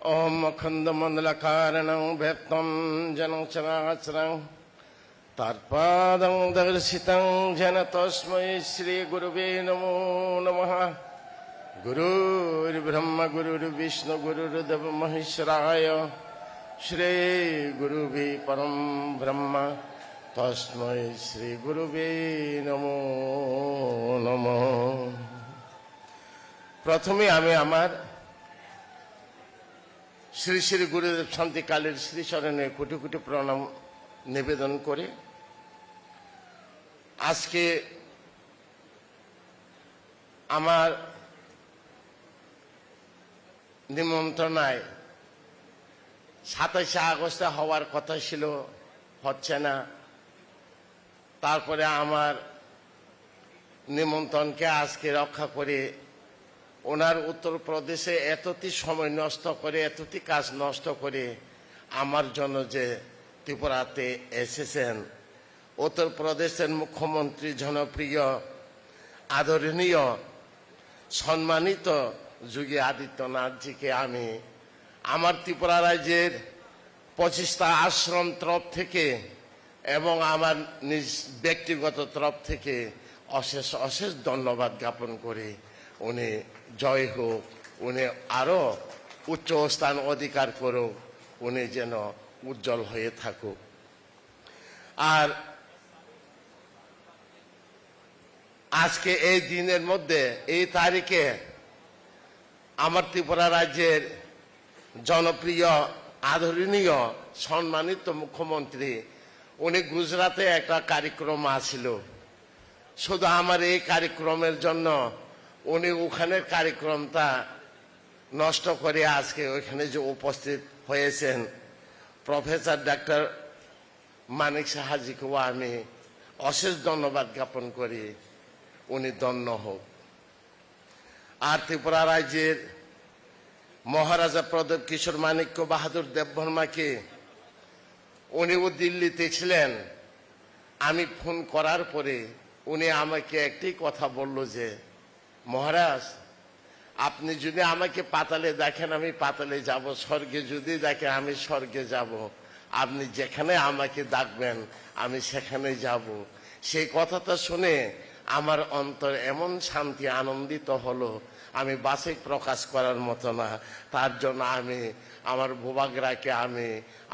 ओम अखंडमंडलकारणं व्यक्तं जनं चराचरं तत्पादं दर्शितं जन तस्मै श्री गुरुवे नमो नमः। गुरुर्ब्रह्म गुरुर्विष्णु गुरुर्देव महेश्वराय श्री गुरुवे परम ब्रह्म तस्मै श्री गुरुवे नमो नमः। प्रथमे आमी आमार श्री श्री गुरुदेव शांतिकालेर श्री चरणे कोटि कोटि प्रणाम निवेदन करे आज के आमार निमंत्रणाय 27 আগস্টে হওয়ার কথা ছিল, হচ্ছে না। তারপরে আমার নিমন্ত্রণকে আজকে রক্ষা করে ওনার উত্তরপ্রদেশে এতটি সময় নষ্ট করে এতটি কাজ নষ্ট করে আমার জন্য যে ত্রিপুরাতে এসেছেন, উত্তরপ্রদেশের মুখ্যমন্ত্রী জনপ্রিয় আদরণীয় সম্মানিত যোগী আদিত্যনাথজিকে আমি আমার ত্রিপুরা রাজ্যের 25টা আশ্রম তরফ থেকে এবং আমার নিজ ব্যক্তিগত তরফ থেকে অশেষ অশেষ ধন্যবাদ জ্ঞাপন করি। উনি জয় হোক, উনি আরো উচ্চ স্থান অধিকার করুক, উনি যেন উজ্জ্বল হয়ে থাকুক। আর আজকে এই দিনের মধ্যে এই তারিখে আমার ত্রিপুরা রাজ্যের জনপ্রিয় আদরণীয় সম্মানিত মুখ্যমন্ত্রী উনি গুজরাটে একটা কার্যক্রম আছিল। শুধু আমার এই কার্যক্রমের জন্য উনি ওখানের কার্যক্রমটা নষ্ট করে আজকে ওইখানে যে উপস্থিত হয়েছেন প্রফেসর ডক্টর মানিক সাহাজিকেও আমি অশেষ ধন্যবাদ জ্ঞাপন করি, উনি ধন্য হোক। আর ত্রিপুরা রাজ্যের মহারাজা প্রদীপ কিশোর মানিক্য বাহাদুর দেববর্মাকে উনিও দিল্লিতে ছিলেন। আমি ফোন করার পরে উনি আমাকে একটি কথা বলল যে মহারাজ আপনি যদি আমাকে পাতালে দেখেন আমি পাতালে যাব, স্বর্গে যদি দেখেন আমি স্বর্গে যাব, আপনি যেখানে আমাকে ডাকবেন আমি সেখানে যাব। সেই কথাটা শুনে আমার অন্তর এমন শান্তি আনন্দিত হলো আমি বাসে প্রকাশ করার মতো না। তার জন্য আমি আমার ভূভাগরাকে আমি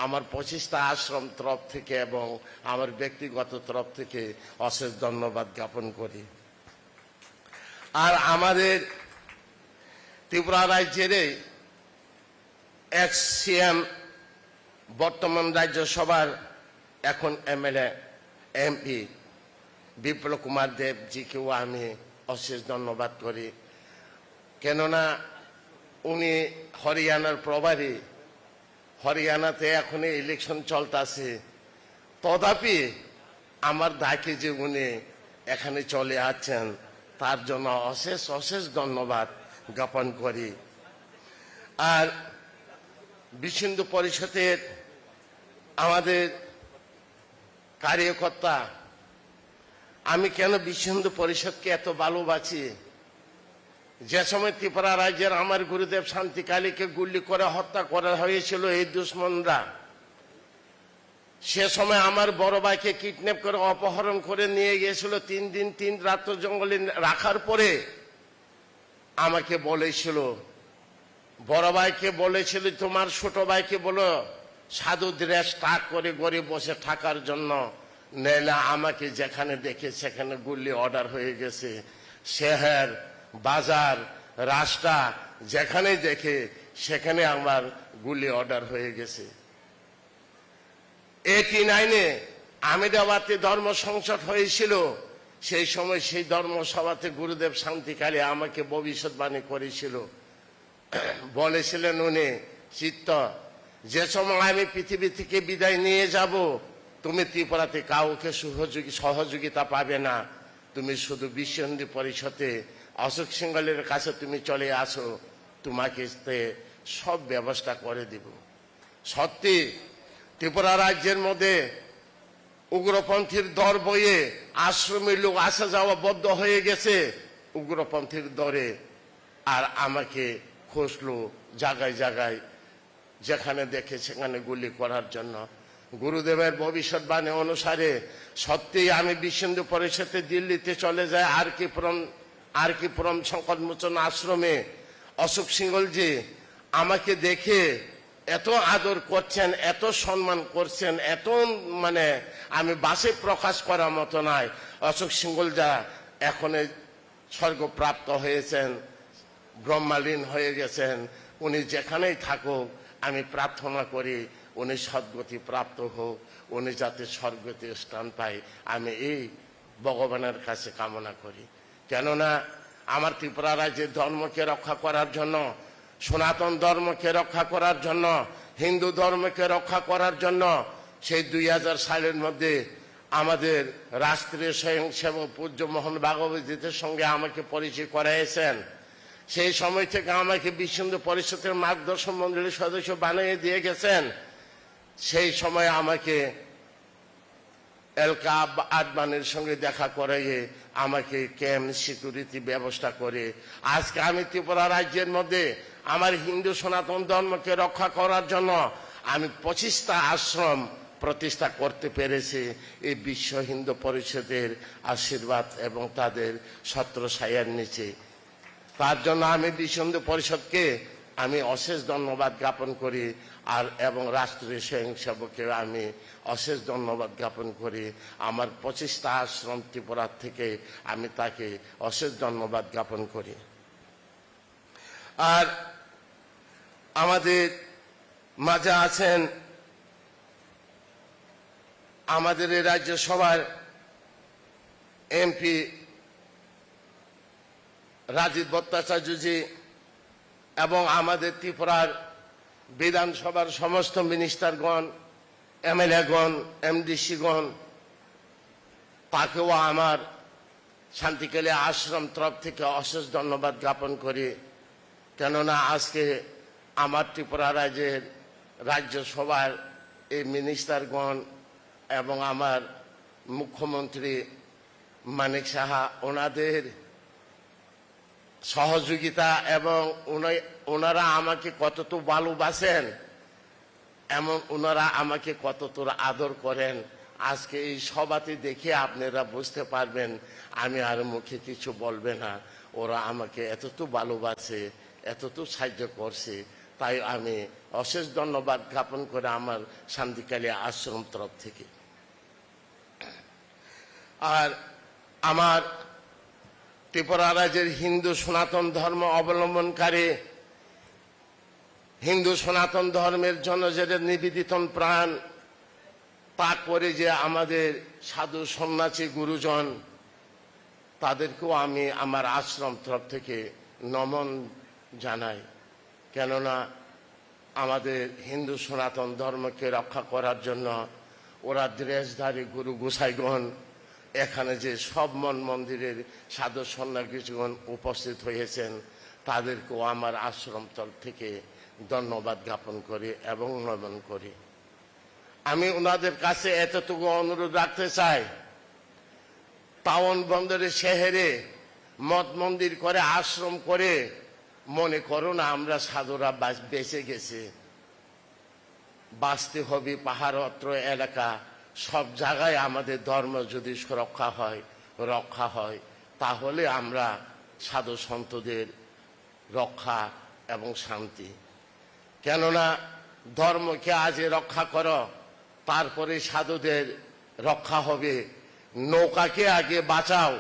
আমার 25টা আশ্রম তরফ থেকে এবং আমার ব্যক্তিগত তরফ থেকে অশেষ ধন্যবাদ জ্ঞাপন করি। আর আমাদের ত্রিপুরা রাজ্যের এক্স সিএম বর্তমান রাজ্যসভার এখন এমএলএ এমপি বিপ্লব কুমার দেবজিকেও আমি অশেষ ধন্যবাদ করি। কেননা উনি হরিয়ানার প্রভারী, হরিয়ানাতে এখন ইলেকশন চলতেছে, তথাপি আমার ডাকে যে উনি এখানে চলে আসছেন তার জন্য অশেষ অশেষ ধন্যবাদ জ্ঞাপন করি। আর বিশ্ব হিন্দু পরিষদের আমাদের কার্যকর্তা, আমি কেন বিশ্ব হিন্দু পরিষদকে এত ভালোবাসি, যে সময় ত্রিপুরা রাজ্যের আমার গুরুদেব শান্তিকালীকে গুলি করে হত্যা করা হয়েছিল এই দুশ্মনরা, সে সময় আমার বড় ভাইকে কিডন্যাপ করে অপহরণ করে নিয়ে গিয়েছিল, 3 দিন 3 রাত জঙ্গলে রাখার পরে আমাকে বলেছিল, বড় ভাইকে বলেছিল তোমার ছোট ভাইকে বলো সাধু ড্রেস টাক করে গরিব বসে থাকার জন্য, নইলে আমাকে যেখানে দেখে সেখানে গুলি অর্ডার হয়ে গেছে। শহর বাজার রাস্তা যেখানে দেখে সেখানে আমার গুলি অর্ডার হয়ে গেছে। 89-এ আহমেদাবাদে ধর্ম সংসদ হয়েছিল, সেই সময় সেই ধর্মসভাতে গুরুদেব শান্তিকালী আমাকে ভবিষ্যৎবাণী করেছিল। বলেছিলেন উনি, চিত্ত যে সময় আমি পৃথিবী থেকে বিদায় নিয়ে যাব তুমি ত্রিপুরাতে কাউকে সহযোগিতা পাবে না, তুমি শুধু বিশ্ব হিন্দু পরিষদে অশোক সিংহলের কাছে তুমি চলে আসো, তোমাকে সব ব্যবস্থা করে দিব। সত্যি ত্রিপুরা রাজ্যের মধ্যে উগ্রপন্থীর দর বয়ে আশ্রমের লোক আসা যাওয়া বদ্ধ হয়ে গেছে উগ্রপন্থীর দরে। আর আমাকে খুঁজলো জায়গায় জায়গায় যেখানে দেখে সেখানে গুলি করার জন্য। গুরুদেবের ভবিষ্যৎবাণী অনুসারে সত্যিই আমি বিশ্ব হিন্দু পরিষদে দিল্লিতে চলে যাই আর কি পুরম সংকটমোচন আশ্রমে। অশোক সিংহলজি আমাকে দেখে এত আদর করছেন, এত সম্মান করছেন, এত মানে আমি বাসে প্রকাশ করার মতো নয়। অশোক সিংহলজা এখন স্বর্গপ্রাপ্ত হয়েছেন, ব্রহ্মালীন হয়ে গেছেন। উনি যেখানেই থাকুক আমি প্রার্থনা করি উনি সদ্গতি প্রাপ্ত হোক, উনি যাতে স্বর্গতে স্থান পায় আমি এই ভগবানের কাছে কামনা করি। কেননা আমার ত্রিপুরা রাজ্যের ধর্মকে রক্ষা করার জন্য, সনাতন ধর্মকে রক্ষা করার জন্য, হিন্দু ধর্মকে রক্ষা করার জন্য সেই 2000 সালের মধ্যে আমাদের রাষ্ট্রীয় স্বয়ংসেবক পূজ্য মোহন ভাগবতীদের সঙ্গে আমাকে পরিচয় করাইয়েছেন। সেই সময় থেকে আমাকে বিশ্ব হিন্দু পরিষদের মার্গদর্শন মন্ডলীর সদস্য বানিয়ে দিয়ে গেছেন। সেই সময় আমাকে এলকা আদবানির সঙ্গে দেখা করিয়ে আমাকে ক্যাম্প সিকিউরিটি ব্যবস্থা করে আজকে আমি ত্রিপুরা রাজ্যের মধ্যে আমার হিন্দু সনাতন ধর্মকে রক্ষা করার জন্য আমি 25টা আশ্রম প্রতিষ্ঠা করতে পেরেছি এই বিশ্ব হিন্দু পরিষদের আশীর্বাদ এবং তাদের ছত্রছায়ার নিচে। তার জন্য আমি বিশ্ব হিন্দু পরিষদকে আমি অশেষ ধন্যবাদ জ্ঞাপন করি এবং রাষ্ট্রীয় স্বয়ংসেবককে আমি অশেষ ধন্যবাদ জ্ঞাপন করি। আমার 25টা আশ্রম ত্রিপুরা থেকে আমি তাকে অশেষ ধন্যবাদ জ্ঞাপন করি। আর আমাদের মাঝে আছেন আমাদের এই রাজ্যসভার এমপি রাজীব ভট্টাচার্যজি এবং আমাদের ত্রিপুরার বিধানসভার সমস্ত মিনিস্টারগণ, এমএলএগণ, এমডিসিগণ, তাকেও আমার শান্তিকেলে আশ্রম তরফ থেকে অশেষ ধন্যবাদ জ্ঞাপন করি। কেননা আজকে আমার ত্রিপুরা রাজ্যের রাজ্যসভার এই মিনিস্টারগণ এবং আমার মুখ্যমন্ত্রী মানিক সাহা ওনাদের সহযোগিতা এবং ওনারা আমাকে কতটুকু ভালোবাসেন এবং ওনারা আমাকে কতটুকু আদর করেন আজকে এই সভাতে দেখে আপনারা বুঝতে পারবেন। আমি আর মুখে কিছু বলবে না, ওরা আমাকে এতটুকু ভালোবাসে, এতটুকু সাহায্য করছে, তাই আমি অশেষ ধন্যবাদ জ্ঞাপন করে আমার শান্তিকালী আশ্রম তরফ থেকে। আর আমার ত্রিপুরা রাজ্যের হিন্দু সনাতন ধর্ম অবলম্বনকারী, হিন্দু সনাতন ধর্মের জন্য যাদের নিবেদিত প্রাণ, তা করে যে আমাদের সাধু সন্ন্যাসী গুরুজন, তাদেরকেও আমি আমার আশ্রম তরফ থেকে নমন জানাই। কেননা আমাদের হিন্দু সনাতন ধর্মকে রক্ষা করার জন্য ওরা ড্রেসধারী গুরু গোসাইগণ এখানে যে সব মন্দিরের সাধু সন্ন্যাসীগণ উপস্থিত হয়েছেন তাদেরকেও আমার আশ্রম তরফ থেকে ধন্যবাদ জ্ঞাপন করি এবং নমন করি। আমি ওনাদের কাছে এতটুকু অনুরোধ রাখতে চাই, টাউন বন্দরের শহরে মঠ মন্দির করে আশ্রম করে মনে করো না আমরা সাধুরা বেঁচে গেছে। বাঁচতে হবে পাহাড়ত্র এলাকা, সব জায়গায় আমাদের ধর্ম যদি রক্ষা হয় তাহলে আমরা সাধু সন্তদের রক্ষা এবং শান্তি। কেননা ধর্মকে আজ রক্ষা করো, তারপরে সাধুদের রক্ষা হবে। নৌকাকে আগে বাঁচাও,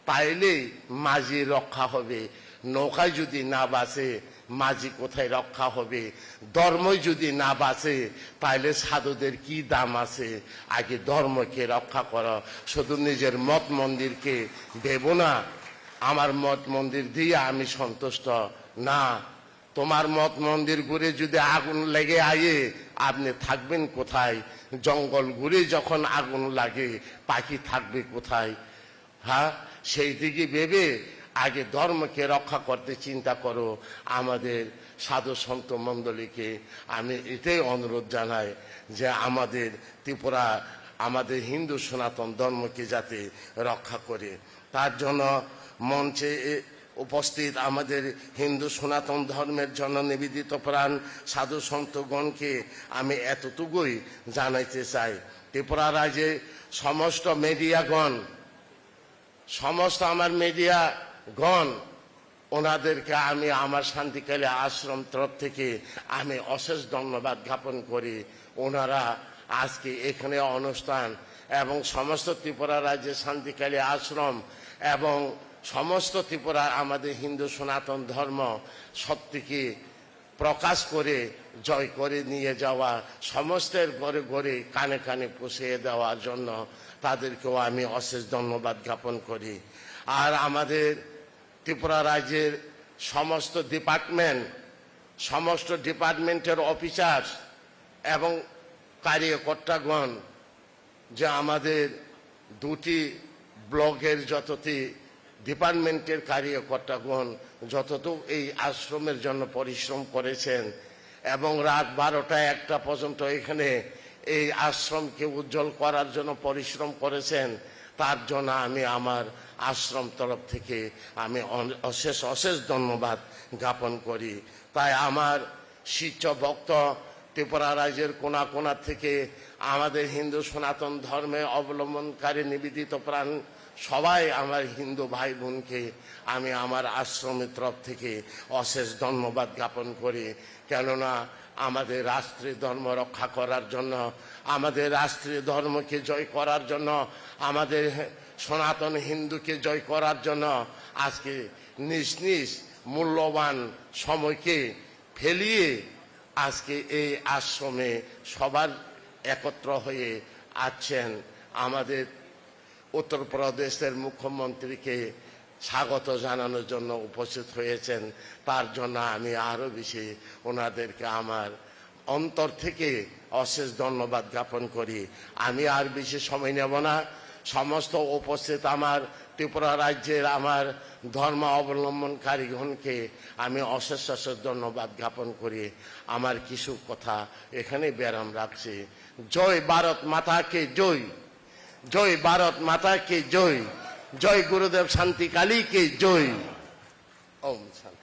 তাইলেই মাঝি রক্ষা হবে। নৌকায় যদি না বাঁচে মাঝি কোথায় রক্ষা হবে? ধর্মই যদি না বাঁচে তাহলে সাধুদের কি দাম আছে? আগে ধর্মকে রক্ষা করো, শুধু নিজের মঠ মন্দিরকে ভেবো না আমার মঠ মন্দির দিয়ে আমি সন্তুষ্ট না। তোমার মঠ মন্দির ঘুরে যদি আগুন লেগে আয়ে আপনি থাকবেন কোথায়? জঙ্গল ঘুরে যখন আগুন লাগে পাখি থাকবে কোথায়? হ্যাঁ, সেই দিকে ভেবে আগে ধর্মকে রক্ষা করতে চিন্তা করো। আমাদের সাধু সন্ত মণ্ডলীকে আমি এটাই অনুরোধ জানাই যে আমাদের ত্রিপুরা আমাদের হিন্দু সনাতন ধর্মকে যাতে রক্ষা করে, তার জন্য মঞ্চে উপস্থিত আমাদের হিন্দু সনাতন ধর্মের জন্য নিবেদিত প্রাণ সাধু সন্তগণকে আমি এতটুকুই জানাইতে চাই, ত্রিপুরা রাজ্যে সমস্ত মিডিয়াগণ, সমস্ত আমার মিডিয়াগণ, ওনাদেরকে আমি আমার শান্তিকালী আশ্রম তরফ থেকে আমি অশেষ ধন্যবাদ জ্ঞাপন করি। ওনারা আজকে এখানে অনুষ্ঠান এবং সমস্ত ত্রিপুরা রাজ্যের শান্তিকালী আশ্রম এবং সমস্ত ত্রিপুরা আমাদের হিন্দু সনাতন ধর্ম সত্যিকে প্রকাশ করে জয় করে নিয়ে যাওয়া, সমস্তের ঘরে ঘরে কানে কানে পৌঁছিয়ে দেওয়ার জন্য তাদেরকেও আমি অশেষ ধন্যবাদ জ্ঞাপন করি। আর আমাদের ত্রিপুরা রাজ্যের সমস্ত ডিপার্টমেন্টের অফিসার এবং কার্যকর্তাগণ, যে আমাদের দুটি ব্লকের যতটি ডিপার্টমেন্টের কার্যকর্তাগণ যতটুকু এই আশ্রমের জন্য পরিশ্রম করেছেন এবং রাত 12টা-1টা পর্যন্ত এখানে এই আশ্রমকে উজ্জ্বল করার জন্য পরিশ্রম করেছেন, তার জন্য আমি আমার আশ্রম তরফ থেকে আমি অশেষ ধন্যবাদ জ্ঞাপন করি। তাই আমার শিষ্য ভক্ত ত্রিপুরা রাজ্যের কোনা কোনা থেকে আমাদের হিন্দু সনাতন ধর্মে অবলম্বনকারী নিবেদিত প্রাণ সবাই আমার হিন্দু ভাই বোনকে আমি আমার আশ্রমের তরফ থেকে অশেষ ধন্যবাদ জ্ঞাপন করি। কেননা আমাদের রাষ্ট্রীয় ধর্ম রক্ষা করার জন্য, আমাদের রাষ্ট্রীয় ধর্মকে জয় করার জন্য, আমাদের সনাতন হিন্দুকে জয় করার জন্য আজকে নিজ নিজ মূল্যবান সময়কে ফেলিয়ে আজকে এই আশ্রমে সবার একত্র হয়ে আছেন। আমাদের উত্তরপ্রদেশের মুখ্যমন্ত্রীকে স্বাগত জানানোর জন্য উপস্থিত হয়েছেন, তার জন্য আমি আরও বেশি ওনাদেরকে আমার অন্তর থেকে অশেষ ধন্যবাদ জ্ঞাপন করি। আমি আর বেশি সময় নেব না। সমস্ত উপস্থিত আমার ত্রিপুরা রাজ্যের আমার ধর্ম অবলম্বনকারীগণকে আমি অশেষ ধন্যবাদ জ্ঞাপন করি। আমার কিছু কথা এখানে বিরাম রাখছি। জয় ভারত মাতা কে জয়, জয় ভারত মাতা কে জয়, জয় গুরুদেব শান্তিকালী কে জয়। ওম শান্তি।